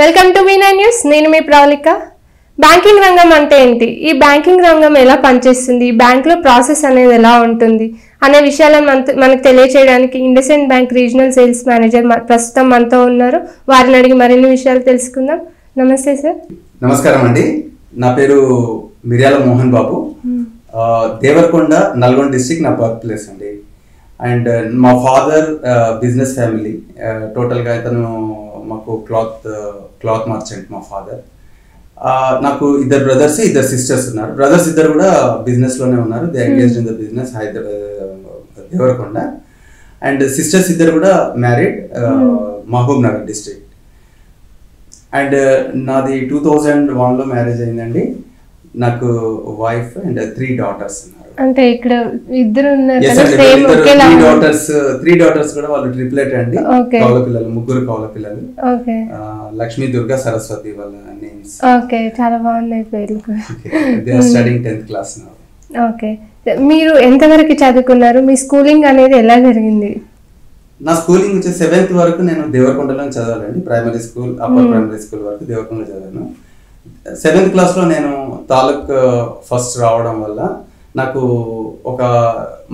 Welcome to V9 news. నేను మీ Pravalika. Banking రంగం అంటే ఏంటి, ఈ బ్యాంకింగ్ రంగం ఎలా పనిచేస్తుంది, ఈ బ్యాంక్లో ప్రాసెస్ అనేది ఎలా ఉంటుంది అనే విషయాలను మనకు తెలియచేయడానికి IndusInd bank regional sales manager ప్రస్తుతం మనతో ఉన్నారు. వారిని అడిగి మరిన్ని విషయాలు తెలుసుకుందాం. నమస్తే సార్. నమస్కారం అండి. నా పేరు మిర్యాల మోహన్ బాబు. దేవరకొండ, నల్గొండ డిస్ట్రిక్ట్ నా బర్త్ ప్లేస్ అండి. అండ్ మా ఫాదర్ బిజినెస్ ఫ్యామిలీ. టోటల్గా ఇతను మాకు క్లాత్ మర్చెంట్ మా ఫాదర్. నాకు ఇద్దరు బ్రదర్స్, ఇద్దరు సిస్టర్స్ ఉన్నారు. బ్రదర్స్ ఇద్దరు కూడా బిజినెస్లోనే ఉన్నారు. They engaged in the business Devarakonda. And sisters ఇద్దరు కూడా married, Mahabub Nagar district. And నాది 2001లో మ్యారేజ్ అయిందండి. నాకు వైఫ్ అండ్ 3 daughters ఉన్నారు. అంటే ఇక్కడ ఇద్దరు ఉన్నారు. 3 daughters కూడా వాళ్ళు ట్రిప్లెట్ అండి. కౌల పిల్లలు, ముగ్గురు కౌల పిల్లలు. లక్ష్మీ, దుర్గా, సరస్వతి వాళ్ళ నేమ్స్. ఓకే, చాలా బాగున్నాయి పేర్లు. They are studying 10th class now. Okay, మీరు ఎంతవరకు చదువుకున్నారు? మీ స్కూలింగ్ అనేది ఎలా జరిగింది? నా స్కూలింగ్ వచ్చి 7th వరకు నేను దేవరకొండలో చదవాలండి. Primary school, upper primary school వరకు దేవరకొండలో చదివాను. 7th క్లాస్లో నేను తాలూక్ ఫస్ట్ రావడం వల్ల నాకు ఒక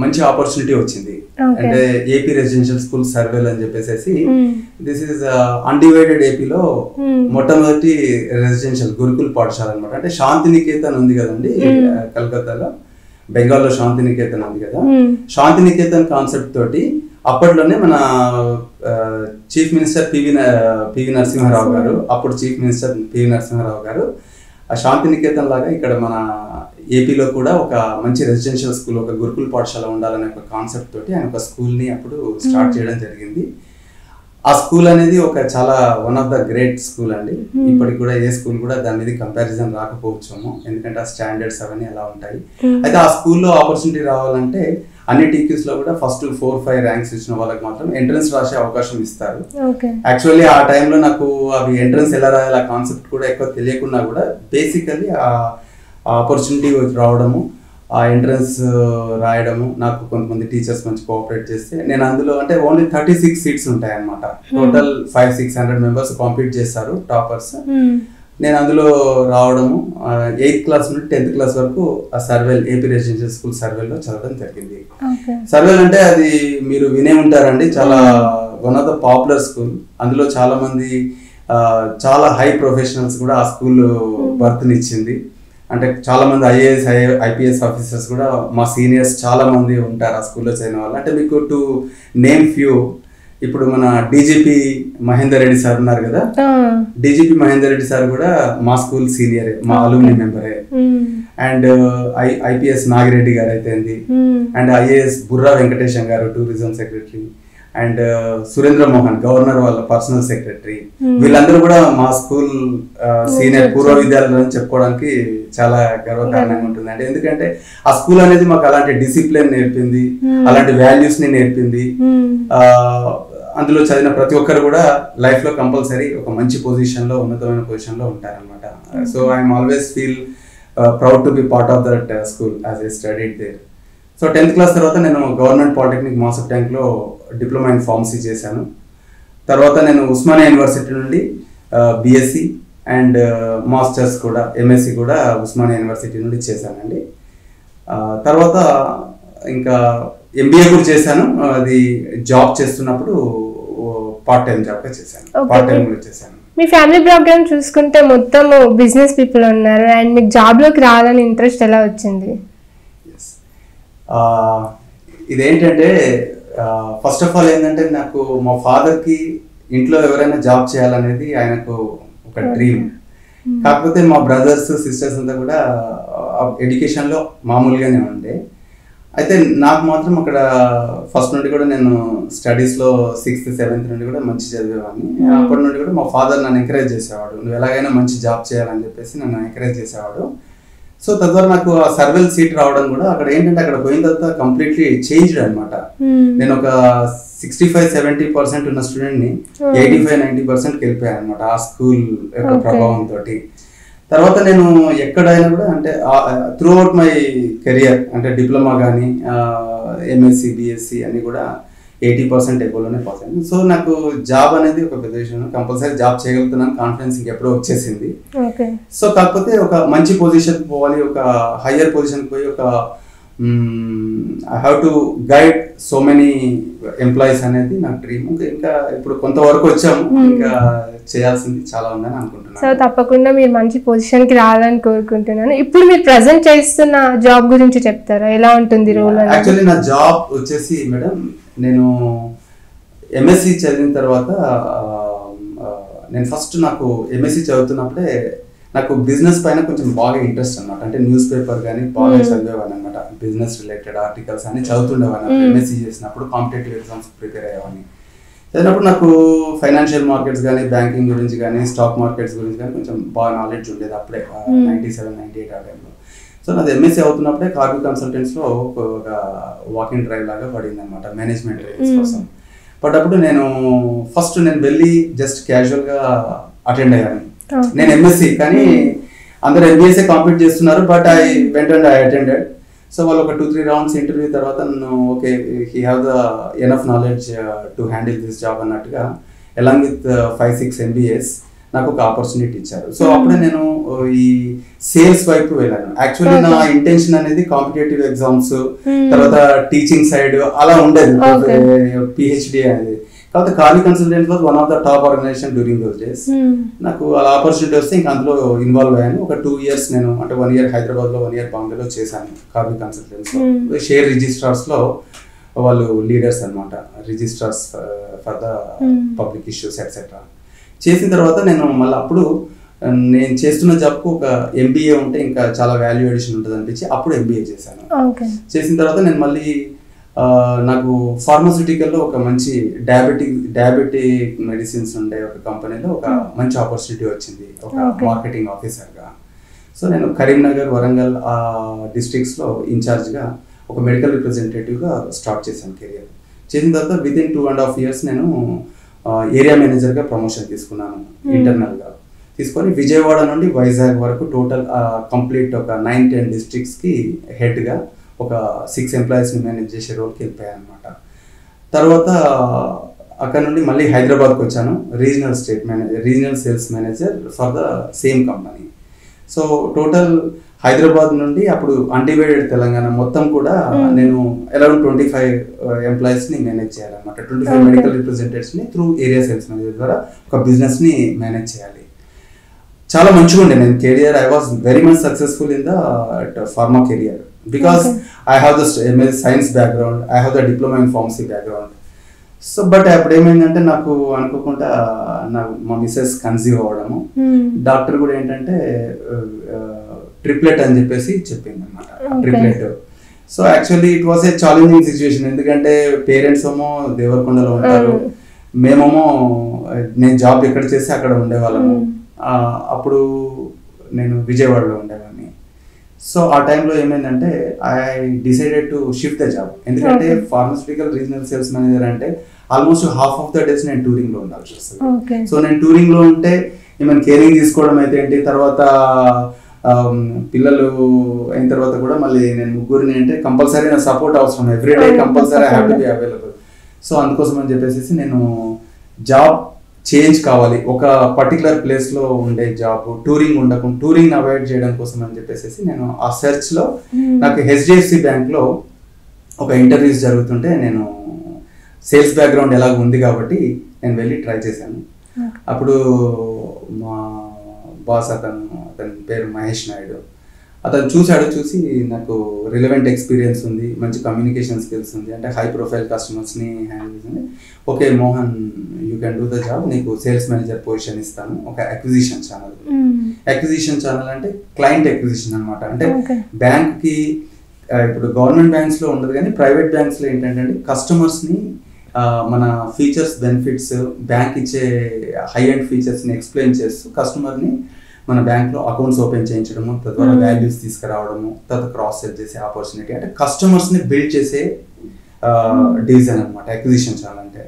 మంచి ఆపర్చునిటీ వచ్చింది. అంటే ఏపీ రెసిడెన్షియల్ స్కూల్ సర్వేల్ అని చెప్పేసి, దిస్ ఈస్ అన్డివైడెడ్ ఏపీలో మొట్టమొదటి రెసిడెన్షియల్ గురుకుల్ పాఠశాల అనమాట. అంటే శాంతినికేతన్ ఉంది కదండి కలకత్తాలో, బెంగాల్లో శాంతినికేతన్ ఉంది కదా. శాంతినికేతన్ కాన్సెప్ట్ తోటి అప్పట్లోనే మన చీఫ్ మినిస్టర్ పివి నరసింహారావు గారు, అప్పుడు చీఫ్ మినిస్టర్ పివి నరసింహారావు గారు ఆ శాంతినికేతన్ లాగా ఇక్కడ మన ఏపీలో కూడా ఒక మంచి రెసిడెన్షియల్ స్కూల్, ఒక గురుకుల పాఠశాల ఉండాలనే ఒక కాన్సెప్ట్ తోటి ఆయన ఒక స్కూల్ని అప్పుడు స్టార్ట్ చేయడం జరిగింది. ఆ స్కూల్ అనేది ఒక చాలా one of the great school అండి. ఇప్పటికి కూడా ఏ స్కూల్ కూడా దాని మీద కంపారిజన్ రాకపోవచ్చాము, ఎందుకంటే ఆ స్టాండర్డ్స్ అవన్నీ అలా ఉంటాయి. అయితే ఆ స్కూల్లో ఆపర్చునిటీ రావాలంటే అన్ని టీక్యూస్ లో కూడా ఫస్ట్ 4-5 ర్యాంక్స్ ఇచ్చిన వాళ్ళకి మాత్రం ఎంట్రన్స్ రాసే అవకాశం ఇస్తారు. యాక్చువల్లీ ఆ టైంలో నాకు అవి ఎంట్రన్స్ ఎలా రాయాలి ఆ కాన్సెప్ట్ కూడా ఎక్కువ తెలియకున్నా కూడా బేసికలీ ఆ ఆపర్చునిటీ రావడము, ఆ ఎంట్రన్స్ రాయడము, నాకు కొంతమంది టీచర్స్ మంచి కోఆపరేట్ చేస్తే నేను అందులో అంటే ఓన్లీ 36 సీట్స్ ఉంటాయి అన్నమాట. టోటల్ 500-600 మెంబర్స్ కాంపీట్ చేస్తారు, టాపర్స్. నేను అందులో రావడము 8th క్లాస్ నుండి 10th క్లాస్ వరకు ఆ సర్వేల్, ఏపీ రెసిడెన్షియల్ స్కూల్ సర్వేల్లో చదవడం జరిగింది. సర్వేల్ అంటే అది మీరు వినే ఉంటారండి, చాలా one of the popular school. అందులో చాలా మంది చాలా హై ప్రొఫెషనల్స్ కూడా ఆ స్కూల్ బర్త్నిచ్చింది. అంటే చాలా మంది ఐఏఎస్, ఐపీఎస్ ఆఫీసర్స్ కూడా మా సీనియర్స్ చాలా మంది ఉంటారు ఆ స్కూల్లో చదివిన వాళ్ళు. అంటే మీకు టు నేమ్ ఫ్యూ, ఇప్పుడు మన డీజీపీ మహేందర్ రెడ్డి సార్ ఉన్నారు కదా, డీజీపీ మహేందర్ రెడ్డి సార్ కూడా మా స్కూల్ సీనియరే, మా అలుమ్ని మెంబరే. అండ్ ఐపీఎస్ నాగిరెడ్డి గారు అయితే, అండ్ ఐఏఎస్ బుర్రా వెంకటేశం గారు tourism secretary, and Surendra Mohan governor వాళ్ళ పర్సనల్ సెక్రటరీ. వీళ్ళందరూ కూడా మా స్కూల్ సీనియర్ పూర్వ విద్యాలయం అని చెప్పుకోవడానికి చాలా గర్వకారణంగా ఉంటుంది. అంటే ఎందుకంటే ఆ స్కూల్ అనేది మాకు అలాంటి డిసిప్లిన్ నేర్పింది, అలాంటి వాల్యూస్ ని నేర్పింది. అందులో చదివిన ప్రతి ఒక్కరు కూడా లైఫ్ లో కంపల్సరీ ఒక మంచి పొజిషన్ లో, ఉన్నతమైన పొజిషన్ లో ఉంటారనమాట. So I'm always feel proud to be part of that school as I studied there. So 10th class తర్వాత నేను గవర్నమెంట్ పాలిటెక్నిక్ మాసప్ ట్యాంక్లో డిప్లొమా ఇన్ ఫార్మసీ చేశాను. తర్వాత నేను ఉస్మానియా యూనివర్సిటీ నుండి బిఎస్సి అండ్ మాస్టర్స్ కూడా, ఎంఎస్సి కూడా ఉస్మానియా యూనివర్సిటీ నుండి చేశానండి. తర్వాత ఇంకా ఎంబీఏ కూడా చేశాను. అది జాబ్ చేస్తున్నప్పుడు పార్ట్ టైం జాబ్గా చేశాను, పార్ట్ టైం కూడా చేశాను. మీ ఫ్యామిలీ బ్యాక్గ్రౌండ్ చూసుకుంటే మొత్తం బిజినెస్ పీపుల్ ఉన్నారు, అండ్ మీకు జాబ్లోకి రావాలని ఇంట్రెస్ట్ ఎలా వచ్చింది? ఇదేంటంటే ఫస్ట్ ఆఫ్ ఆల్ ఏంటంటే, నాకు మా ఫాదర్కి ఇంట్లో ఎవరైనా జాబ్ చేయాలనేది ఆయనకు ఒక డ్రీమ్. కాకపోతే మా బ్రదర్స్, సిస్టర్స్ అంతా కూడా ఎడ్యుకేషన్లో మామూలుగానే ఉండే. అయితే నాకు మాత్రం అక్కడ ఫస్ట్ నుండి కూడా నేను స్టడీస్లో 6th, 7th నుండి కూడా మంచి చదివేవాడిని. అప్పటి నుండి కూడా మా ఫాదర్ నన్ను ఎంకరేజ్ చేసేవాడు, నువ్వు ఎలాగైనా మంచి జాబ్ చేయాలని చెప్పేసి నన్ను ఎంకరేజ్ చేసేవాడు. సో తద్వారా నాకు ఆ సర్వేల్ సీట్ రావడం కూడా, అక్కడ ఏంటంటే అక్కడ పోయిన తర్వాత కంప్లీట్లీ చేంజ్డ్ అనమాట. నేను ఒక 65-70% ఉన్న స్టూడెంట్ని 85-90%కి వెళ్ళిపోయాను అనమాట ఆ స్కూల్ యొక్క ప్రభావంతో. తర్వాత నేను ఎక్కడైనా కూడా అంటే త్రూ అవుట్ మై కెరియర్, అంటే డిప్లొమా కానీ, ఎంఎస్సి, బిఎస్సి అన్ని కూడా 80% ఎబోలోనే పాస్ అయింది. సో నాకు జాబ్ అనేది ఒక పెద్ద విషయం, కంపల్సరీ జాబ్ చేయగలుగుతున్నాను కాన్ఫిడెన్స్ ఇంకెప్పుడో వచ్చేసింది. సో కాకపోతే ఒక మంచి పొజిషన్ పోవాలి, ఒక హయ్యర్ పొజిషన్ పోయి ఒక I have to guide so many employees అనేది నా డ్రీమ్. ఇంకా ఇప్పుడు కొంతవరకు వచ్చాము, ఇంకా చేయాల్సింది చాలా ఉందని అనుకుంటున్నాను. సో తప్పకుండా మీరు మంచి పొజిషన్కి రావాలని కోరుకుంటున్నాను. ఇప్పుడు మీరు ప్రజెంట్ చేస్తున్న జాబ్ గురించి చెప్తారా, ఎలా ఉంటుంది రోల్? యాక్చువల్లీ నా జాబ్ వచ్చేసి మేడం, నేను ఎంఎస్సి చదివిన తర్వాత నేను ఫస్ట్ నాకు ఎంఎస్సి చదువుతున్నప్పుడే నాకు బిజినెస్ పైన కొంచెం బాగా ఇంట్రెస్ట్ అనమాట. అంటే న్యూస్ పేపర్ కానీ బాగా చదివేవాడిని అనమాట. బిజినెస్ రిలేటెడ్ ఆర్టికల్స్ అని చదువుతుండేవాడిని. ఎంఎస్సి చేసినప్పుడు కాంపిటేటివ్ ఎగ్జామ్స్ ప్రిపేర్ అయ్యేవాడిని. చదివినప్పుడు నాకు ఫైనాన్షియల్ మార్కెట్స్ కానీ, బ్యాంకింగ్ గురించి కానీ, స్టాక్ మార్కెట్స్ గురించి కానీ కొంచెం బాగా నాలెడ్జ్ ఉండేది అప్పుడే 97, 98 ఆ టైంలో. సో నాది ఎంఎస్సి అవుతున్నప్పుడే కార్బీ కన్సల్టెంట్స్లో ఒక వాకింగ్ డ్రైవ్ లాగా పడింది అనమాట, మేనేజ్మెంట్ ట్రైనింగ్స్ కోసం. బట్ అప్పుడు నేను వెళ్ళి జస్ట్ క్యాజువల్గా అటెండ్ అయ్యాను. నేను ఎంఎస్సి కానీ అందరు ఎంబీఎస్ఏ కాంపీట్ చేస్తున్నారు, but I went and I attended. So వాళ్ళు ఒక 2-3 రౌండ్స్ ఇంటర్వ్యూ తర్వాత నన్ను okay he have the enough knowledge to handle this job అన్నట్టుగా అలాంగ్ విత్ 5-6 MBAs నాకు ఒక ఆపర్చునిటీ ఇచ్చారు. సో అప్పుడే నేను ఈ సేల్స్ వైపు వెళ్ళాను. యాక్చువల్లీ నా ఇంటెన్షన్ అనేది కాంపిటేటివ్ ఎగ్జామ్స్, తర్వాత టీచింగ్ సైడ్ అలా ఉండేది, పిహెచ్డి అనేది. కాబట్టి Karvy consultants was one of the top organisation during those days. నాకు అలా ఆపర్చునిటీ వస్తే ఇంకా అందులో ఇన్వాల్వ్ అయ్యాను. ఒక 2 years నేను, అంటే 1 year హైదరాబాద్లో, 1 year బాంబేలో చేశాను కార్బీ కన్సల్టెంట్స్లో. షేర్ రిజిస్ట్రార్స్లో వాళ్ళు లీడర్స్ అనమాట, registrars for the public issues etcetera. చేసిన తర్వాత నేను మళ్ళీ అప్పుడు నేను చేస్తున్న జాబ్కు ఒక ఎంబీఏ ఉంటే ఇంకా చాలా వాల్యూ ఎడిషన్ ఉంటుంది అనిపించి అప్పుడు ఎంబీఏ చేశాను. చేసిన తర్వాత నేను మళ్ళీ నాకు ఫార్మాస్యూటికల్లో ఒక మంచి డయాబెటిక్ మెడిసిన్స్ ఉండే ఒక కంపెనీలో ఒక మంచి ఆపర్చునిటీ వచ్చింది, ఒక మార్కెటింగ్ ఆఫీసర్గా. సో నేను కరీంనగర్, వరంగల్ డిస్ట్రిక్ట్స్లో ఇన్ఛార్జ్గా ఒక మెడికల్ రిప్రజెంటేటివ్గా స్టార్ట్ చేశాను కెరియర్. చేసిన తర్వాత వితిన్ 2.5 years నేను ఏరియా మేనేజర్గా ప్రమోషన్ తీసుకున్నాను ఇంటర్నల్గా. తీసుకొని విజయవాడ నుండి వైజాగ్ వరకు టోటల్ కంప్లీట్ ఒక 9-10 డిస్ట్రిక్ట్స్కి హెడ్గా ఒక 6 ఎంప్లాయీస్ని మేనేజ్ చేసే రోల్కి వెళ్ళిపోయాను అనమాట. తర్వాత అక్కడ నుండి మళ్ళీ హైదరాబాద్కి వచ్చాను, regional sales manager for the same company. So total Hyderabad నుండి అప్పుడు అన్డివైడెడ్ తెలంగాణ మొత్తం కూడా నేను అరౌండ్ 25 ఎంప్లాయీస్ని మేనేజ్ చేయాలన్నమాట. 25 మెడికల్ రిప్రజెంటేటివ్స్ని త్రూ ఏరియా సేల్స్ మేనేజర్ ద్వారా ఒక బిజినెస్ని మేనేజ్ చేయాలి. చాలా మంచిగా ఉండే నేను career. I was very much successful in the pharma career because I have the science background, I have the diploma in pharmacy background. So but అప్పుడు ఏమైందంటే నాకు అనుకోకుండా మా మిస్సెస్ కన్సీవ్ అవ్వడము, డాక్టర్ కూడా ఏంటంటే ట్రిప్లెట్ అని చెప్పేసి చెప్పింది అనమాట, triplet. So actually it was a challenging situation, ఎందుకంటే పేరెంట్స్ ఏమో దేవరకొండలో ఉంటారు, మేమేమో నేను జాబ్ ఎక్కడ చేస్తే అక్కడ ఉండేవాళ్ళము. అప్పుడు నేను విజయవాడలో ఉండేవాడిని. సో ఆ టైంలో ఏమైందంటే I decided to shift the job, ఎందుకంటే ఫార్మాస్యూటికల్ రీజనల్ సేల్స్ మేనేజర్ అంటే almost half of the days నేను టూరింగ్లో ఉండాల్సి వస్తుంది. సో నేను టూరింగ్లో ఉంటే ఏమైనా కేరింగ్ తీసుకోవడం అయితే ఏంటి, తర్వాత పిల్లలు అయిన తర్వాత కూడా మళ్ళీ నేను ముగ్గురిని అంటే కంపల్సరీ నా సపోర్ట్ అవసరం, everyday compulsory I have to be available. So అందుకోసం అని చెప్పేసి నేను జాబ్ చేంజ్ కావాలి, ఒక పర్టికులర్ ప్లేస్లో ఉండే జాబ్, టూరింగ్ అవాయిడ్ చేయడం కోసం అని చెప్పేసి నేను ఆ సెర్చ్లో నాకు హెచ్డిఎఫ్సి బ్యాంక్లో ఒక ఇంటర్వ్యూస్ జరుగుతుంటే నేను సేల్స్ బ్యాక్గ్రౌండ్ ఎలాగ ఉంది కాబట్టి నేను వెళ్ళి ట్రై చేశాను. అప్పుడు మా బాస్ అతని పేరు మహేష్ నాయుడు, అతను చూసి నాకు రిలవెంట్ ఎక్స్పీరియన్స్ ఉంది, మంచి కమ్యూనికేషన్ స్కిల్స్ ఉంది, అంటే హై ప్రొఫైల్ కస్టమర్స్ని హ్యాండిల్ చేసింది. Okay Mohan, you can do the job, నీకు సేల్స్ మేనేజర్ పొజిషన్ ఇస్తాను. ఒక అక్విజిషన్ ఛానల్ అంటే క్లయింట్ అక్విజిషన్ అనమాట. అంటే బ్యాంక్కి ఇప్పుడు గవర్నమెంట్ బ్యాంక్స్లో ఉండదు కానీ ప్రైవేట్ బ్యాంక్స్లో ఏంటంటే కస్టమర్స్ని మన ఫీచర్స్, బెనిఫిట్స్, బ్యాంక్ ఇచ్చే హై అండ్ ఫీచర్స్ని ఎక్స్ప్లెయిన్ చేస్తూ కస్టమర్ని మన బ్యాంక్లో అకౌంట్స్ ఓపెన్ చేయించడము, తద్వారా వాల్యూస్ తీసుకురావడము, తర్వాత క్రాస్ సెల్ చేసే ఆపర్చునిటీ, అంటే కస్టమర్స్ని బిల్డ్ చేసే డివిజన్ అనమాట అక్విజిషన్ ఛానల్ అంటే.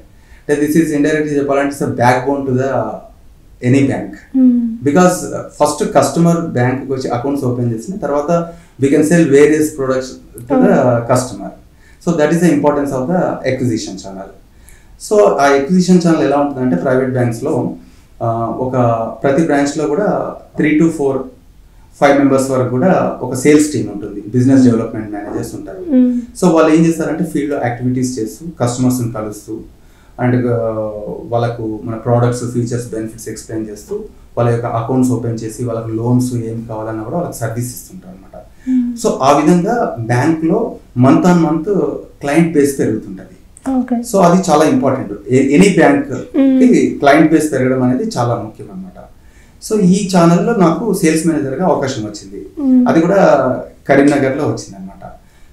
దిస్ ఈస్ ఇండైరెక్ట్లీ చెప్పాలంటే it's back bone to the any bank, because first customer బ్యాంక్కి వచ్చి అకౌంట్స్ ఓపెన్ చేసిన తర్వాత we can sell various products to the customer. So that is the importance of the acquisition channel. So ఆ acquisition channel ఎలా ఉంటుందంటే private బ్యాంక్స్లో ఒక ప్రతి బ్రాంచ్లో కూడా 3 to 5 మెంబర్స్ వరకు కూడా ఒక సేల్స్ టీమ్ ఉంటుంది, బిజినెస్ డెవలప్మెంట్ మేనేజర్స్ ఉంటారు. సో వాళ్ళు ఏం చేస్తారంటే ఫీల్డ్లో యాక్టివిటీస్ చేస్తూ కస్టమర్స్ని కలుస్తూ అండ్ వాళ్ళకు మన ప్రోడక్ట్స్ ఫీచర్స్ బెనిఫిట్స్ ఎక్స్ప్లెయిన్ చేస్తూ వాళ్ళ యొక్క అకౌంట్స్ ఓపెన్ చేసి వాళ్ళకి లోన్స్ ఏం కావాలన్నా కూడా వాళ్ళకి సర్వీస్ ఇస్తుంటారు అనమాట. సో ఆ విధంగా బ్యాంక్లో month on month client base పెరుగుతుంటుంది. సో అది చాలా important. Any bank client base పెరగడం అనేది చాలా ముఖ్యం అనమాట. సో ఈ ఛానల్లో నాకు సేల్స్ మేనేజర్గా అవకాశం వచ్చింది. అది కూడా కరీంనగర్లో వచ్చింది అనమాట.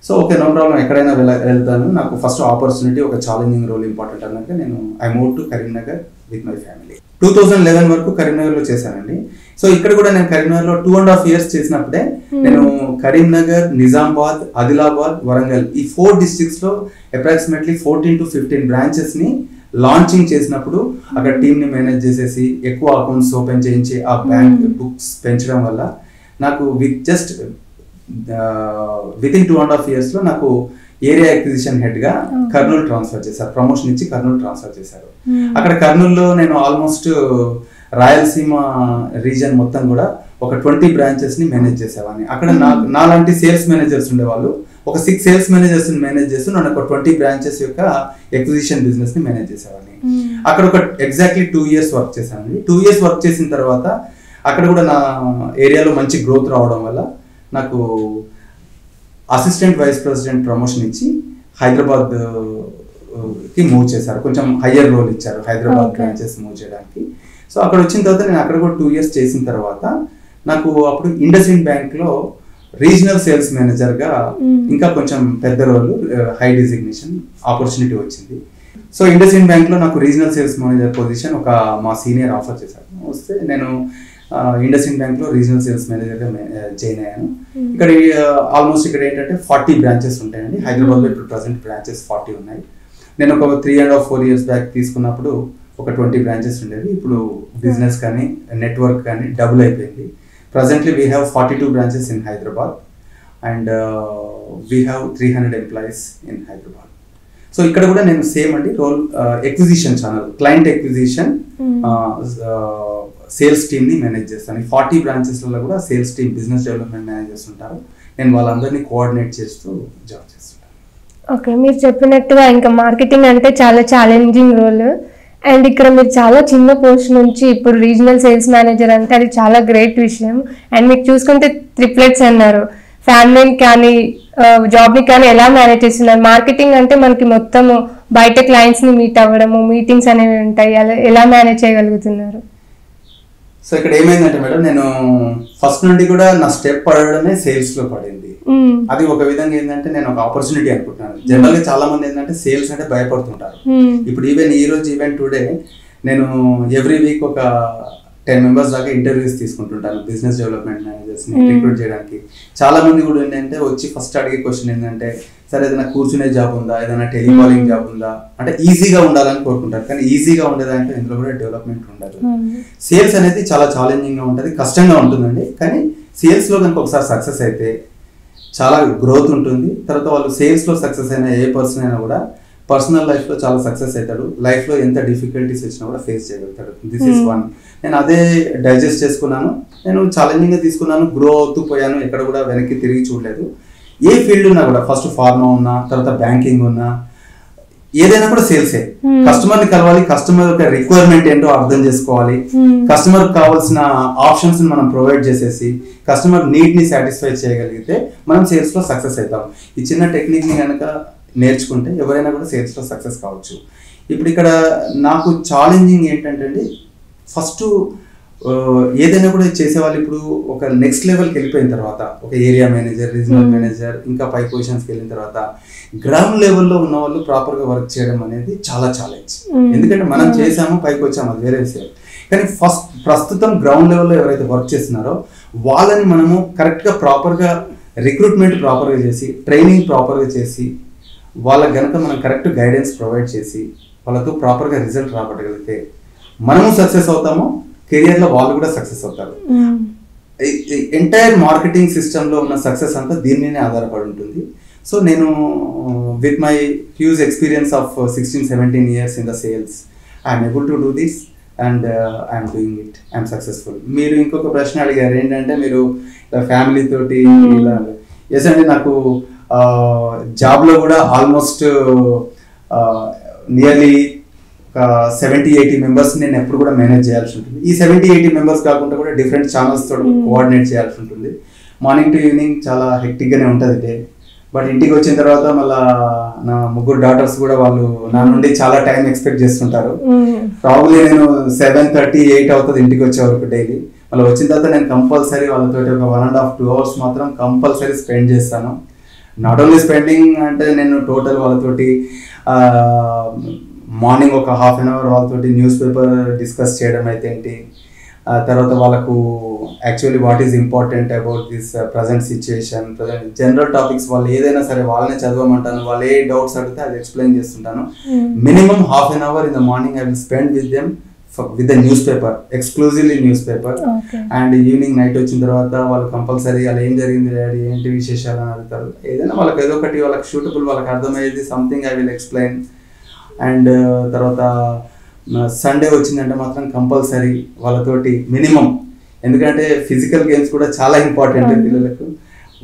సో ఓకే, నో ప్రాబ్లం, ఎక్కడైనా వెళ్తాను. నాకు ఫస్ట్ ఆపర్చునిటీ ఒక ఛాలెంజింగ్ రోల్ ఇంపార్టెంట్ అన్నట్టు నేను I move to Karimnagar with my family. 2011 వరకు కరీంనగర్లో చేశానండి. సో ఇక్కడ కూడా నేను కరీంనగర్లో 2.5 years చేసినప్పుడే నేను కరీంనగర్, నిజామాబాద్, ఆదిలాబాద్, వరంగల్ ఈ 4 districts లో అప్రాక్సిమేట్లీ 14 to 15 బ్రాంచెస్ ని లాంచింగ్ చేసినప్పుడు అక్కడ టీమ్ ని మేనేజ్ చేసేసి ఎక్కువ అకౌంట్స్ ఓపెన్ చేయించి ఆ బ్యాంక్ బుక్స్ పెంచడం వల్ల నాకు వితిన్ 2.5 years లో నాకు ఏరియా ఎక్విజిషన్ హెడ్ గా కర్నూలు ట్రాన్స్ఫర్ చేశారు. ప్రమోషన్ ఇచ్చి కర్నూలు ట్రాన్స్ఫర్ చేశారు. అక్కడ కర్నూలులో నేను ఆల్మోస్ట్ రాయలసీమ రీజన్ మొత్తం కూడా ఒక 20 బ్రాంచెస్ ని మేనేజ్ చేసేవాడిని. అక్కడ నాలాంటి సేల్స్ మేనేజర్స్ ఉండేవాళ్ళు. ఒక 6 సేల్స్ మేనేజర్స్ ని మేనేజ్ చేస్తూ నేను ఒక 20 బ్రాంచెస్ యొక్క ఎక్విజిషన్ బిజినెస్ ని మేనేజ్ చేసేవాడిని. అక్కడ ఒక ఎగ్జాక్ట్లీ 2 years వర్క్ చేశానండి. 2 years వర్క్ చేసిన తర్వాత అక్కడ కూడా నా ఏరియాలో మంచి గ్రోత్ రావడం వల్ల నాకు అసిస్టెంట్ వైస్ ప్రెసిడెంట్ ప్రమోషన్ ఇచ్చి హైదరాబాద్ కి మూవ్ చేశారు. కొంచెం హయ్యర్ రోల్ ఇచ్చారు హైదరాబాద్ బ్రాంచెస్ మూవ్ చేయడానికి. సో అక్కడ వచ్చిన తర్వాత నేను అక్కడ కూడా 2 years చేసిన తర్వాత నాకు అప్పుడు ఇండస్ఇండ్ బ్యాంక్ లో రీజనల్ సేల్స్ మేనేజర్ గా ఇంకా కొంచెం పెద్ద రోల్, హై డిజిగ్నేషన్ ఆపర్చునిటీ వచ్చింది. సో ఇండస్ఇండ్ బ్యాంక్ లో నాకు రీజనల్ సేల్స్ మేనేజర్ పొజిషన్ ఒక మా సీనియర్ ఆఫర్ చేశారు. వస్తే నేను ఇండస్ఇండ్ బ్యాంక్ లో రీజనల్ సేల్స్ మేనేజర్ గా జాయిన్ అయ్యాను. ఇక్కడ ఆల్మోస్ట్ ఇక్కడ ఏంటంటే 40 బ్రాంచెస్ ఉంటాయండి. హైదరాబాద్ లో ఇప్పుడు ప్రజెంట్ బ్రాంచెస్ 40 ఉన్నాయి. నేను ఒక 3.5-4 years బ్యాక్ తీసుకున్నప్పుడు ఒక 20 బ్రాంచెస్ ఉండేవి. ఇప్పుడు బిజినెస్ కానీ నెట్వర్క్ కానీ డబుల్ అయిపోయింది. Presently we have 42 branches in Hyderabad and we have 300 employees in Hyderabad. సో ఇక్కడ కూడా నేను సేమ్ అండి role acquisition channel, client acquisition sales team ని మేనేజ్ చేస్తాను. 40 బ్రాంచెస్లలో కూడా sales team, business development managers ఉంటారు. నేను వాళ్ళందరినీ కోఆర్డినేట్ చేస్తూ జాబ్ చేస్తుంటాను. ఓకే, మీరు చెప్పినట్టుగా ఇంకా మార్కెటింగ్ అంటే చాలా ఛాలెంజింగ్ రోల్. అండ్ ఇక్కడ మీరు చాలా చిన్న పోస్ట్ నుంచి ఇప్పుడు రీజనల్ సేల్స్ మేనేజర్ అంటే అది చాలా గ్రేట్ విషయం. అండ్ మీకు చూసుకుంటే ట్రిప్లెట్స్ అన్నారు, ఫ్యామిలీని కానీ జాబ్ని కానీ ఎలా మేనేజ్ చేస్తున్నారు. మార్కెటింగ్ అంటే మనకి మొత్తము బయట క్లయింట్స్ని మీట్ అవ్వడము, మీటింగ్స్ అనేవి ఉంటాయి, అలా ఎలా మేనేజ్ చేయగలుగుతున్నారు? సో ఇక్కడ ఏమైందంటే మేడం, నేను ఫస్ట్ నుండి కూడా నా స్టెప్ పడడమే సేల్స్ లో పడింది. అది ఒక విధంగా ఏంటంటే నేను ఒక ఆపర్చునిటీ అనుకుంటున్నాను. జనరల్ గా చాలా మంది ఏంటంటే సేల్స్ అంటే భయపడుతుంటారు. ఇప్పుడు ఈవెన్ ఈ రోజు ఈవెన్ టుడే నేను ఎవ్రీ వీక్ ఒక 10 members దాకా ఇంటర్వ్యూస్ తీసుకుంటుంటాను బిజినెస్ డెవలప్మెంట్ మేనేజర్స్ ని రిక్రూట్ చేయడానికి. చాలా మంది కూడా ఏంటంటే వచ్చి ఫస్ట్ అడిగే క్వశ్చన్ ఏంటంటే, సరే ఏదైనా కూర్చునే జాబ్ ఉందా, ఏదైనా టెలికాలింగ్ జాబ్ ఉందా అంటే ఈజీగా ఉండాలని కోరుకుంటారు. కానీ ఈజీగా ఉండేదాంట్లో ఇందులో కూడా డెవలప్మెంట్ ఉండదు. సేల్స్ అనేది చాలా ఛాలెంజింగ్ గా ఉంటుంది, కష్టంగా ఉంటుందండి. కానీ సేల్స్ లో కనుక ఒకసారి సక్సెస్ అయితే చాలా గ్రోత్ ఉంటుంది. తర్వాత వాళ్ళు సేల్స్ లో సక్సెస్ అయిన ఏ పర్సన్ అయినా కూడా పర్సనల్ లైఫ్ లో చాలా సక్సెస్ అవుతాడు. లైఫ్ లో ఎంత డిఫికల్టీస్ వచ్చినా కూడా ఫేస్ చేయగలుగుతాడు. This is one. నేను అదే డైజెస్ట్ చేసుకున్నాను. నేను ఛాలెంజింగ్ గా తీసుకున్నాను, గ్రో అవుతూ పోయాను. ఎక్కడ కూడా వెనక్కి తిరిగి చూడలేదు. ఏ ఫీల్డ్ ఉన్నా కూడా, ఫస్ట్ ఫార్మా ఉన్నా, తర్వాత బ్యాంకింగ్ ఉన్నా, ఏదైనా కూడా సేల్సే. కస్టమర్ ని కలవాలి, కస్టమర్ యొక్క రిక్వైర్మెంట్ ఏంటో అర్థం చేసుకోవాలి, కస్టమర్ కావాల్సిన ఆప్షన్స్ మనం ప్రొవైడ్ చేసేసి కస్టమర్ నీడ్ ని సాటిస్ఫై చేయగలిగితే మనం సేల్స్ లో సక్సెస్ అవుతాం. ఈ చిన్న టెక్నిక్ ని కనుక నేర్చుకుంటే ఎవరైనా కూడా సేల్స్ లో సక్సెస్ కావచ్చు. ఇప్పుడు ఇక్కడ నాకు ఛాలెంజింగ్ ఏంటంటే ఫస్ట్ ఏదైనా కూడా చేసేవాళ్ళు ఇప్పుడు ఒక నెక్స్ట్ లెవెల్కి వెళ్ళిపోయిన తర్వాత, ఒక ఏరియా మేనేజర్, రీజనల్ మేనేజర్, ఇంకా పై పొజిషన్స్కి వెళ్ళిన తర్వాత గ్రౌండ్ లెవెల్లో ఉన్న వాళ్ళు ప్రాపర్గా వర్క్ చేయడం అనేది చాలా ఛాలెంజ్. ఎందుకంటే మనం చేసాము, పైకి వచ్చాము, అది వేరే విషయం. కానీ ప్రస్తుతం గ్రౌండ్ లెవెల్లో ఎవరైతే వర్క్ చేస్తున్నారో వాళ్ళని మనము కరెక్ట్గా ప్రాపర్గా రిక్రూట్మెంట్ ప్రాపర్గా చేసి, ట్రైనింగ్ ప్రాపర్గా చేసి, వాళ్ళకి కనుక మనం కరెక్ట్ గైడెన్స్ ప్రొవైడ్ చేసి వాళ్ళతో ప్రాపర్గా రిజల్ట్ రాబట్టగలిగితే మనము సక్సెస్ అవుతాము, కెరియర్లో వాళ్ళు కూడా సక్సెస్ అవుతారు. ఎంటైర్ మార్కెటింగ్ సిస్టంలో ఉన్న సక్సెస్ అంతా దీని మీదనే ఆధారపడి ఉంటుంది. సో నేను with my huge experience of 16-17 years in the sales I'm able to do this and I'm doing it, I'm successful. మీరు ఇంకొక ప్రశ్న అడిగారు ఏంటంటే మీరు ఫ్యామిలీ తోటి ఇలా. ఎస్ అండి, నాకు జాబ్లో కూడా ఆల్మోస్ట్ నియర్లీ 70-80 మెంబర్స్ నేను ఎప్పుడు కూడా మేనేజ్ చేయాల్సి ఉంటుంది. ఈ 70-80 మెంబర్స్ కాకుండా కూడా డిఫరెంట్ ఛానల్స్ తోటి కోఆర్డినేట్ చేయాల్సి ఉంటుంది. మార్నింగ్ టు ఈవినింగ్ చాలా హెక్టిక్గానే ఉంటుంది డే. బట్ ఇంటికి వచ్చిన తర్వాత మళ్ళీ నా 3 daughters కూడా వాళ్ళు నా నుండి చాలా టైం ఎక్స్పెక్ట్ చేస్తుంటారు. ప్రాబ్లీ నేను 7:30-8 అవుతుంది ఇంటికి వచ్చే వరకు డైలీ. మళ్ళీ వచ్చిన తర్వాత నేను కంపల్సరీ వాళ్ళతో ఒక 1.5-2 hours మాత్రం కంపల్సరీ స్పెండ్ చేస్తాను. నాట్ ఓన్లీ స్పెండింగ్ అంటే నేను టోటల్ వాళ్ళతోటి మార్నింగ్ ఒక 1/2 hour వాళ్ళతోటి న్యూస్ పేపర్ డిస్కస్ చేయడం అయితే ఏంటి, తర్వాత వాళ్ళకు actually what is important about this present situation, present general topics వాళ్ళు ఏదైనా సరే వాళ్ళనే చదవమంటాను. వాళ్ళు ఏ డౌట్స్ అడిగితే అది ఎక్స్ప్లెయిన్ చేస్తుంటాను. Minimum 1/2 hour in the morning I will spend with them with the news paper, exclusively news paper. And evening night వచ్చిన తర్వాత వాళ్ళు కంపల్సరీ అలా ఏం జరిగింది డాడీ, ఏంటి విశేషాలు అని అడుగుతారు. ఏదైనా వాళ్ళకి ఏదో ఒకటి వాళ్ళకి షూటబుల్, వాళ్ళకి అర్థమయ్యేది something I will explain. And తర్వాత సండే వచ్చిందంటే మాత్రం కంపల్సరీ వాళ్ళతోటి మినిమం, ఎందుకంటే ఫిజికల్ గేమ్స్ కూడా చాలా ఇంపార్టెంట్ పిల్లలకు.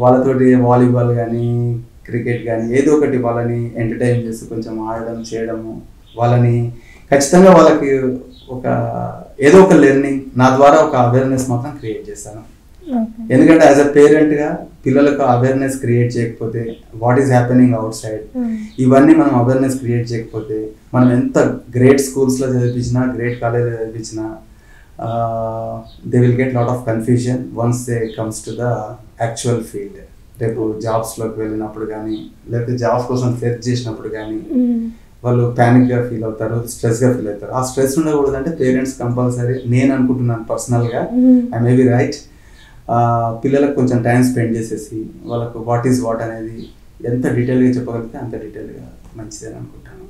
వాళ్ళతోటి వాలీబాల్ కానీ క్రికెట్ కానీ ఏదో ఒకటి వాళ్ళని ఎంటర్టైన్ చేసి కొంచెం ఆడడం చేయడము, వాళ్ళని ఖచ్చితంగా వాళ్ళకి ఒక ఏదో ఒక లెర్నింగ్ నా ద్వారా ఒక అవేర్నెస్ మాత్రం క్రియేట్ చేస్తాను. ఎందుకంటే యాజ్ అ పేరెంట్గా పిల్లలకు అవేర్నెస్ క్రియేట్ చేయకపోతే what is happening out side, ఇవన్నీ మనం అవేర్నెస్ క్రియేట్ చేయకపోతే మనం ఎంత గ్రేట్ స్కూల్స్లో చదివించినా గ్రేట్ కాలేజ్లో చదివించినా they will get lot of confusion once they comes to the actual field. రేపు జాబ్స్లోకి వెళ్ళినప్పుడు కానీ లేకపోతే జాబ్స్ కోసం సెర్చ్ చేసినప్పుడు కానీ వాళ్ళు ప్యానిక్గా ఫీల్ అవుతారు, స్ట్రెస్గా ఫీల్ అవుతారు. ఆ స్ట్రెస్ ఉండకూడదంటే పేరెంట్స్ కంపల్సరీ, నేను అనుకుంటున్నాను పర్సనల్గా, ఐ మే బి రైట్, పిల్లలకు కొంచెం టైం స్పెండ్ చేసేసి వాళ్ళకు వాట్ ఈజ్ వాట్ అనేది ఎంత డీటెయిల్గా చెప్పగలిగితే అంత డీటెయిల్గా మంచిదని అనుకుంటాను.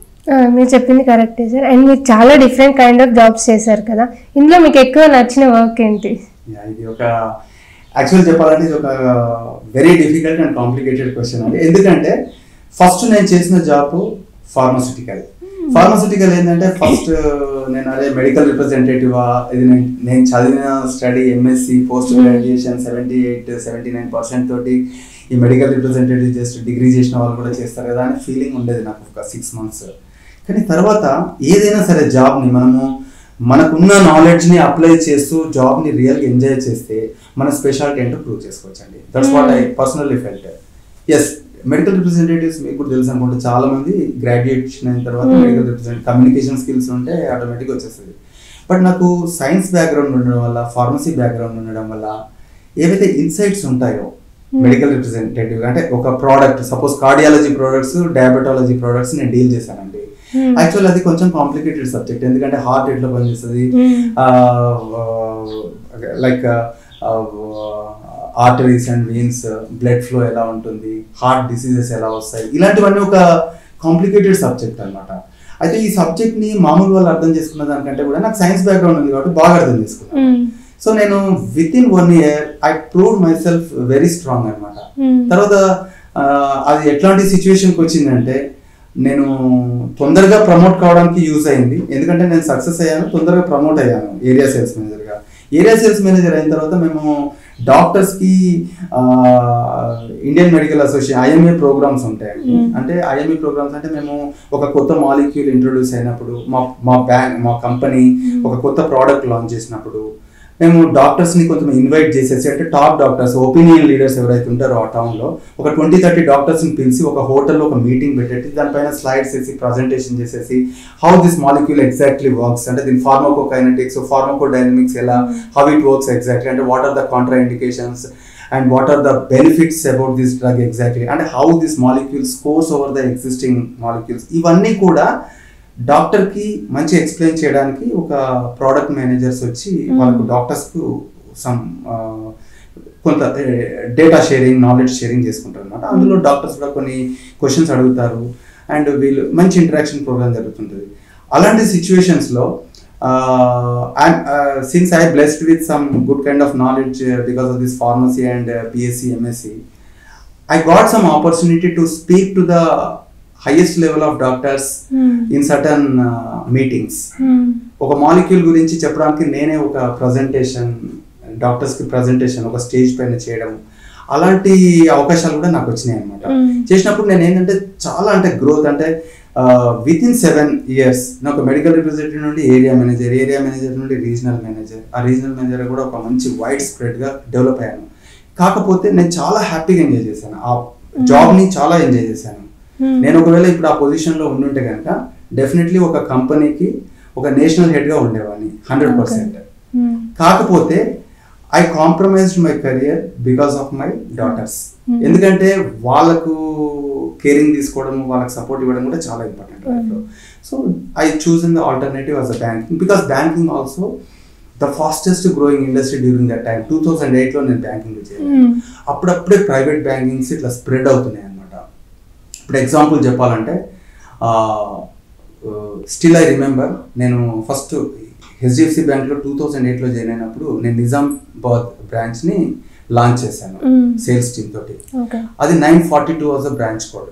మీరు చెప్పింది కరెక్టే సార్. అండ్ మీరు చాలా డిఫరెంట్ కైండ్ ఆఫ్ జాబ్స్ చేశారు కదా, ఇందులో మీకు ఎక్కువ నచ్చిన వర్క్ ఏంటి? ఇది ఒక యాక్చువల్ చెప్పాలంటే ఇది ఒక very difficult and complicated question అండి. ఎందుకంటే ఫస్ట్ నేను చేసిన జాబ్ ఫార్మస్యూటికల్. ఫార్మస్యూటికల్ ఏంటంటే ఫస్ట్ నేను అదే మెడికల్ రిప్రజెంటేటివా, ఇది నేను చదివిన స్టడీ ఎంఎస్సి పోస్ట్ గ్రాడ్యుయేషన్ 78-79% తోటి ఈ మెడికల్ రిప్రజెంటేటివ్ జస్ట్ డిగ్రీ చేసిన వాళ్ళు కూడా చేస్తారు కదా అని ఫీలింగ్ ఉండేది నాకు ఒక 6 months. కానీ తర్వాత ఏదైనా సరే జాబ్ని మనము మనకున్న నాలెడ్జ్ని అప్లై చేస్తూ జాబ్ని రియల్గా ఎంజాయ్ చేస్తే మన స్పెషాలిటీ ఏంటో ప్రూవ్ చేసుకోవచ్చండి. That's what I personally felt. Yes, medical representatives మీకు కూడా తెలుసు అనుకుంటే చాలా మంది గ్రాడ్యుయేషన్ అయిన తర్వాత మెడికల్ రిప్రజెంటేటివ్ కమ్యూనికేషన్ స్కిల్స్ ఉంటే ఆటోమేటిక్గా వచ్చేస్తుంది. బట్ నాకు సైన్స్ బ్యాక్గ్రౌండ్ ఉండడం వల్ల, ఫార్మసీ బ్యాక్గ్రౌండ్ ఉండడం వల్ల ఏవైతే ఇన్సైట్స్ ఉంటాయో మెడికల్ రిప్రజెంటేటివ్ అంటే ఒక product, suppose cardiology products, diabetology products నేను డీల్ చేశానండి. యాక్చువల్ అది కొంచెం కాంప్లికేటెడ్ సబ్జెక్ట్, ఎందుకంటే హార్ట్ ఎట్లా పనిచేస్తుంది, like arteries and veins blood flow ఎలా ఉంటుంది, హార్ట్ డిసీజెస్ ఎలా వస్తాయి, ఇలాంటివన్నీ ఒక కాంప్లికేటెడ్ సబ్జెక్ట్ అనమాట. అయితే ఈ సబ్జెక్ట్ని మామూలు వాళ్ళు అర్థం చేసుకున్న దానికంటే కూడా నాకు సైన్స్ బ్యాక్గ్రౌండ్ ఉంది కాబట్టి బాగా అర్థం చేసుకున్నాను. సో నేను with in 1 year I prove my self very strong అనమాట. తర్వాత అది ఎట్లాంటి సిచ్యువేషన్కి వచ్చిందంటే నేను తొందరగా ప్రమోట్ కావడానికి యూజ్ అయింది. ఎందుకంటే నేను సక్సెస్ అయ్యాను, తొందరగా ప్రమోట్ అయ్యాను ఏరియా సేల్స్ మేనేజర్గా. ఏరియా సేల్స్ మేనేజర్ అయిన తర్వాత మేము డాక్టర్స్కి Indian Medical Association IMA programmes ఉంటాయండి. అంటే ఐఎంఏ ప్రోగ్రామ్స్ అంటే మేము ఒక కొత్త మాలిక్యూల్ ఇంట్రొడ్యూస్ అయినప్పుడు, మా కంపెనీ ఒక కొత్త ప్రోడక్ట్ లాంచ్ చేసినప్పుడు మేము డాక్టర్స్ని కొంచెం ఇన్వైట్ చేసేసి, అంటే టాప్ డాక్టర్స్, ఒపీనియన్ లీడర్స్ ఎవరైతే ఉంటారో ఆ టౌన్లో ఒక 20-30 డాక్టర్స్ని పిలిచి ఒక హోటల్లో ఒక మీటింగ్ పెట్టేసి దానిపైన స్లైడ్స్ వేసి ప్రజెంటేషన్ చేసేసి how this molecule exactly works, అంటే దీని ఫార్మకోకైనెటిక్స్, ఫార్మకోడైనమిక్స్ ఎలా, హౌ ఇట్ వర్క్స్ ఎగ్జాక్ట్లీ, అంటే what are the contraindications and what are the benefits about this drug exactly, and how this molecule scores over the existing molecules. ఇవన్నీ కూడా డాక్టర్కి మంచి explain చేయడానికి ఒక ప్రోడక్ట్ మేనేజర్స్ వచ్చి వాళ్ళకు డాక్టర్స్కు సమ్ కొంత డేటా షేరింగ్, నాలెడ్జ్ షేరింగ్ చేసుకుంటారు అనమాట. అందులో డాక్టర్స్ కూడా కొన్ని క్వశ్చన్స్ అడుగుతారు అండ్ వీళ్ళు మంచి ఇంటరాక్షన్ ప్రోగ్రామ్ జరుగుతుంటుంది. అలాంటి సిచ్యువేషన్స్లో since I blessed with some good kind of knowledge because of this pharmacy and BSc MSc, I got some opportunity to speak to the highest level of doctors in certain meetings. ఒక molecule గురించి చెప్పడానికి నేనే ఒక presentation, డాక్టర్స్కి presentation ఒక stage పైన చేయడం, అలాంటి అవకాశాలు కూడా నాకు వచ్చినాయి అనమాట. చేసినప్పుడు నేను ఏంటంటే చాలా అంటే గ్రోత్ అంటే విత్ ఇన్ 7 years నాకు మెడికల్ రిప్రజెంటేటివ్ నుండి ఏరియా మేనేజర్ నుండి రీజనల్ మేనేజర్, ఆ రీజనల్ మేనేజర్ కూడా ఒక మంచి వైడ్ స్ప్రెడ్గా డెవలప్ అయ్యాను. కాకపోతే నేను చాలా హ్యాపీగా ఎంజాయ్ చేశాను, ఆ జాబ్ని చాలా ఎంజాయ్ చేశాను. నేను ఒకవేళ ఇప్పుడు ఆ పొజిషన్లో ఉండుంటే కనుక డెఫినెట్లీ ఒక కంపెనీకి ఒక నేషనల్ హెడ్గా ఉండేవాడిని 100%. కాకపోతే I compromised my career because of my daughters. ఎందుకంటే వాళ్ళకు కేరింగ్ తీసుకోవడం, వాళ్ళకి సపోర్ట్ ఇవ్వడం కూడా చాలా ఇంపార్టెంట్ లైఫ్లో. So I choose in the alternative as a banking, because banking also the fastest growing industry during that time. 2008లో నేను బ్యాంకింగ్ చేయాలి. అప్పుడప్పుడే ప్రైవేట్ బ్యాంకింగ్స్ ఇట్లా స్ప్రెడ్ అవుతున్నాయి అనమాట. ఇప్పుడు ఎగ్జాంపుల్ చెప్పాలంటే స్టిల్ ఐ రిమెంబర్, నేను ఫస్ట్ హెచ్డిఎఫ్సి బ్యాంక్లో 2008లో జాయిన్ అయినప్పుడు నేను నిజామాబాద్ బ్రాంచ్ని లాంచ్ చేశాను సేల్స్ టీమ్ తోటి. అది 942 was a branch code.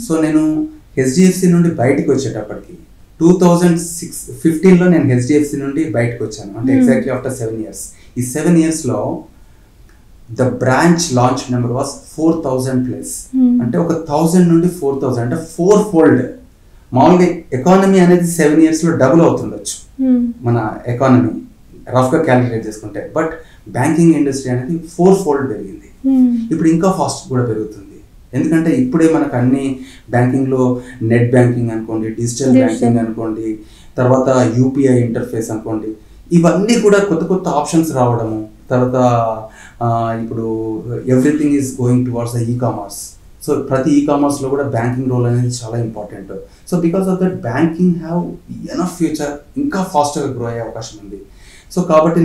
So నేను హెచ్డిఎఫ్సి నుండి బయటకు వచ్చేటప్పటికి 2015లో నేను హెచ్డిఎఫ్సి నుండి బయటకు వచ్చాను, అంటే ఎగ్జాక్ట్లీ ఆఫ్టర్ 7 years. ఈ 7 yearsలో the branch launch number was 4000+. అంటే ఒక 1000 నుండి 4000 అంటే 4-fold. మామూలుగా ఎకానమీ అనేది 7 yearsలో డబుల్ అవుతుండొచ్చు మన ఎకానమీ రఫ్గా క్యాలిక్యులేట్ చేసుకుంటే, బట్ బ్యాంకింగ్ ఇండస్ట్రీ అనేది 4-fold పెరిగింది. ఇప్పుడు ఇంకా ఫాస్ట్ కూడా పెరుగుతుంది. ఎందుకంటే ఇప్పుడే మనకు అన్ని బ్యాంకింగ్లో నెట్ బ్యాంకింగ్ అనుకోండి, డిజిటల్ బ్యాంకింగ్ అనుకోండి, తర్వాత యూపీఐ ఇంటర్ఫేస్ అనుకోండి, ఇవన్నీ కూడా కొత్త కొత్త ఆప్షన్స్ రావడము. తర్వాత ఇప్పుడు everything is going towards the e-commerce. So ప్రతి ఈ-కామర్స్లో కూడా బ్యాంకింగ్ రోల్ అనేది చాలా important. So because of that banking have enough future, ఇంకా ఫాస్ట్గా గ్రో అయ్యే అవకాశం ఉంది. సో కాబట్టి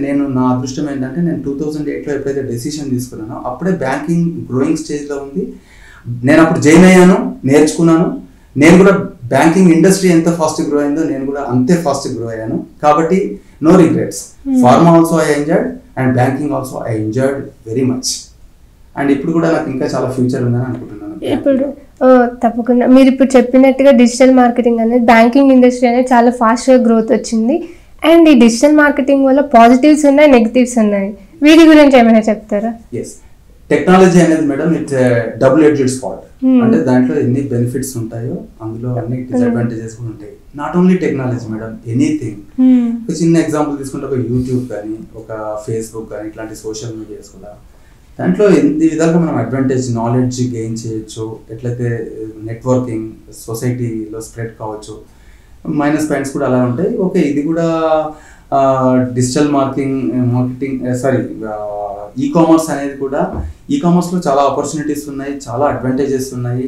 నేను నా అదృష్టం ఏంటంటే నేను 2008లో ఎప్పుడైతే డెసిషన్ తీసుకున్నానో అప్పుడే బ్యాంకింగ్ గ్రోయింగ్ స్టేజ్లో ఉంది. నేను అప్పుడు జాయిన్ అయ్యాను, నేర్చుకున్నాను. నేను కూడా బ్యాంకింగ్ ఇండస్ట్రీ ఎంత ఫాస్ట్ గ్రో అయిందో నేను కూడా అంతే ఫాస్ట్ గ్రో అయ్యాను. కాబట్టి no regrets. Pharma also I enjoyed and banking also I enjoyed very much. And ఇప్పుడు కూడా నాకు ఇంకా చాలా ఫ్యూచర్ ఉందని అనుకుంటున్నాను. ఇప్పుడు తప్పకుండా మీరు ఇప్పుడు చెప్పినట్టుగా డిజిటల్ మార్కెటింగ్ అనేది బ్యాంకింగ్ ఇండస్ట్రీ అనేది చాలా ఫాస్ట్గా గ్రోత్ వచ్చింది. అండ్ ఈ డిజిటల్ మార్కెటింగ్ వల్ల పాజిటివ్స్ ఉన్నాయి, నెగిటివ్స్ ఉన్నాయి. వీటి గురించి ఏమైనా చెప్తారా? ఎస్, టెక్నాలజీ అనేది madam it's double edged spot. అంటే దాంట్లో ఎన్ని బెనిఫిట్స్ ఉంటాయో అందులో అన్ని డిసడ్వాంటేజెస్ కూడా ఉంటాయి. Not only technology madam, anything. ఒక చిన్న ఎగ్జాంపుల్ తీసుకుంటే ఒక యూట్యూబ్ కానీ, ఒక ఫేస్బుక్ కానీ, ఇట్లాంటి సోషల్ మీడియాస్ కూడా దాంట్లో ఎన్ని విధాలుగా మనం అడ్వాంటేజ్ నాలెడ్జ్ గెయిన్ చేయొచ్చు, ఎట్లయితే నెట్వర్కింగ్ సొసైటీలో స్ప్రెడ్ కావచ్చు. మైనస్ పాయింట్స్ కూడా అలా ఉంటాయి. ఓకే, ఇది కూడా డిజిటల్ మార్కెటింగ్ ఈ-కామర్స్ అనేది కూడా, ఈ-కామర్స్లో చాలా ఆపర్చునిటీస్ ఉన్నాయి, చాలా అడ్వాంటేజెస్ ఉన్నాయి,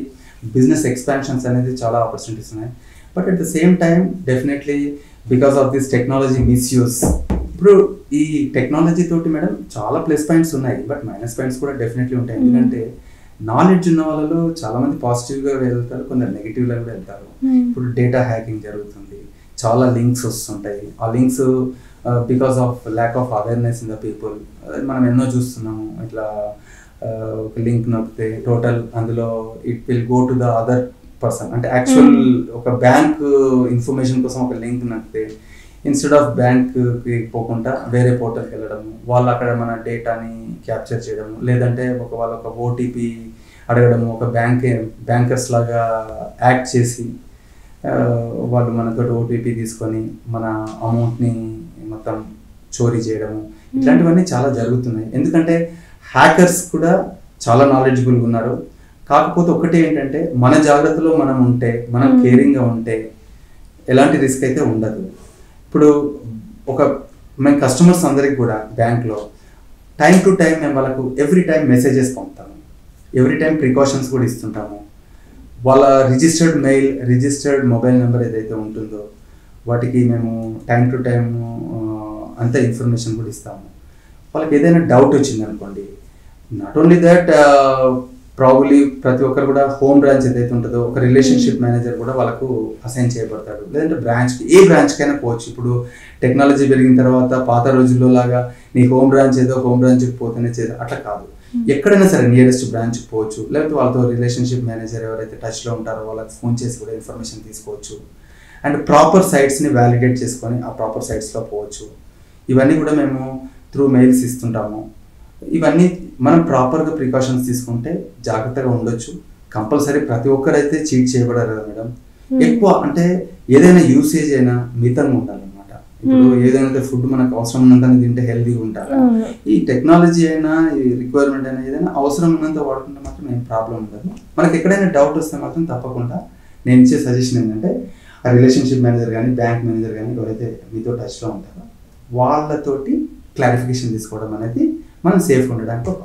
బిజినెస్ ఎక్స్పాన్షన్స్ అనేది చాలా ఆపర్చునిటీస్ ఉన్నాయి. But at the same time definitely because of this technology misuse. ఇప్పుడు ఈ టెక్నాలజీ తోటి మేడం చాలా ప్లస్ పాయింట్స్ ఉన్నాయి, బట్ మైనస్ పాయింట్స్ కూడా డెఫినెట్లీ ఉంటాయి. ఎందుకంటే నాలెడ్జ్ ఉన్న వాళ్ళలో చాలా మంది పాజిటివ్గా వెళ్తారు, కొందరు నెగిటివ్గా కూడా వెళ్తారు. ఇప్పుడు డేటా హ్యాకింగ్ జరుగుతుంది, చాలా లింక్స్ వస్తుంటాయి. ఆ links because of lack of awareness in the people మనం ఎన్నో చూస్తున్నాము. ఇట్లా ఒక లింక్ నొక్కితే టోటల్ అందులో it will go to the other person. అంటే యాక్చువల్ ఒక బ్యాంక్ ఇన్ఫర్మేషన్ కోసం ఒక లింక్ నొక్కితే ఇన్స్టెడ్ ఆఫ్ బ్యాంక్కి పోకుండా వేరే పోర్టల్కి వెళ్ళడము, వాళ్ళు అక్కడ మన డేటాని క్యాప్చర్ చేయడము, లేదంటే వాళ్ళు ఒక ఓటీపీ అడగడము, ఒక బ్యాంకర్స్ లాగా యాక్ట్ చేసి వాళ్ళు మనతో ఓటీపీ తీసుకొని మన అమౌంట్ని మొత్తం చోరీ చేయడము, ఇట్లాంటివన్నీ చాలా జరుగుతున్నాయి. ఎందుకంటే హ్యాకర్స్ కూడా చాలా నాలెడ్జబుల్గా ఉన్నారు. కాకపోతే ఒకటి ఏంటంటే మన జాగ్రత్తలో మనం ఉంటే, మనం కేరింగ్గా ఉంటే ఎలాంటి రిస్క్ అయితే ఉండదు. ఇప్పుడు మేము కస్టమర్స్ అందరికి కూడా బ్యాంక్లో టైం టు టైం మేము వాళ్ళకు ఎవ్రీ టైం మెసేజెస్ పంపుతాము, ఎవ్రీ టైం ప్రికాషన్స్ కూడా ఇస్తుంటాము. వాళ్ళ registered mail, registered mobile number ఏదైతే ఉంటుందో వాటికి మేము టైం టు టైం అంత ఇన్ఫర్మేషన్ కూడా ఇస్తాము. వాళ్ళకి ఏదైనా డౌట్ వచ్చింది అనుకోండి, నాట్ ఓన్లీ దట్ ప్రాబబ్లీ ప్రతి ఒక్కరు కూడా హోమ్ బ్రాంచ్ ఏదైతే ఉంటుందో ఒక రిలేషన్షిప్ మేనేజర్ కూడా వాళ్ళకు అసైన్ చేయబడతాడు. లేదంటే బ్రాంచ్కి, ఏ బ్రాంచ్కైనా పోవచ్చు. ఇప్పుడు టెక్నాలజీ పెరిగిన తర్వాత పాత రోజుల్లో లాగా నీ హోమ్ బ్రాంచ్ ఏదో హోమ్ బ్రాంచ్కి పోతేనే అట్లా కాదు. ఎక్కడైనా సరే నియరెస్ట్ బ్రాంచ్ పోవచ్చు, లేకపోతే వాళ్ళతో రిలేషన్షిప్ మేనేజర్ ఎవరైతే టచ్లో ఉంటారో వాళ్ళకి ఫోన్ చేసి కూడా ఇన్ఫర్మేషన్ తీసుకోవచ్చు. అండ్ ప్రాపర్ సైట్స్ని వ్యాలిడేట్ చేసుకొని ఆ ప్రాపర్ సైట్స్లో పోవచ్చు. ఇవన్నీ కూడా మేము త్రూ మెయిల్స్ ఇస్తుంటాము. ఇవన్నీ మనం ప్రాపర్గా ప్రికాషన్స్ తీసుకుంటే జాగ్రత్తగా ఉండొచ్చు. కంపల్సరీ ప్రతి ఒక్కరైతే చీట్ చేయబడారు కదా మేడం. ఎక్కువ అంటే ఏదైనా యూసేజ్ అయినా మితంగా ఉండాలన్నమాట. ఇప్పుడు ఏదైనా ఫుడ్ మనకు అవసరం ఉన్నంత తింటే హెల్తీగా ఉంటారు. ఈ టెక్నాలజీ అయినా ఈ రిక్వైర్మెంట్ అయినా ఏదైనా అవసరం ఉన్నంత వాడుకుంటే మాత్రం ఏం ప్రాబ్లం ఉండదు. మనకి ఎక్కడైనా డౌట్ వస్తే మాత్రం తప్పకుండా నేను ఇచ్చే సజెషన్ ఏంటంటే ఆ రిలేషన్షిప్ మేనేజర్ కానీ బ్యాంక్ మేనేజర్ కానీ ఎవరైతే మీతో టచ్లో ఉంటారో వాళ్ళతోటి క్లారిఫికేషన్ తీసుకోవడం అనేది మనం సేఫ్గా ఉండడానికి ఒక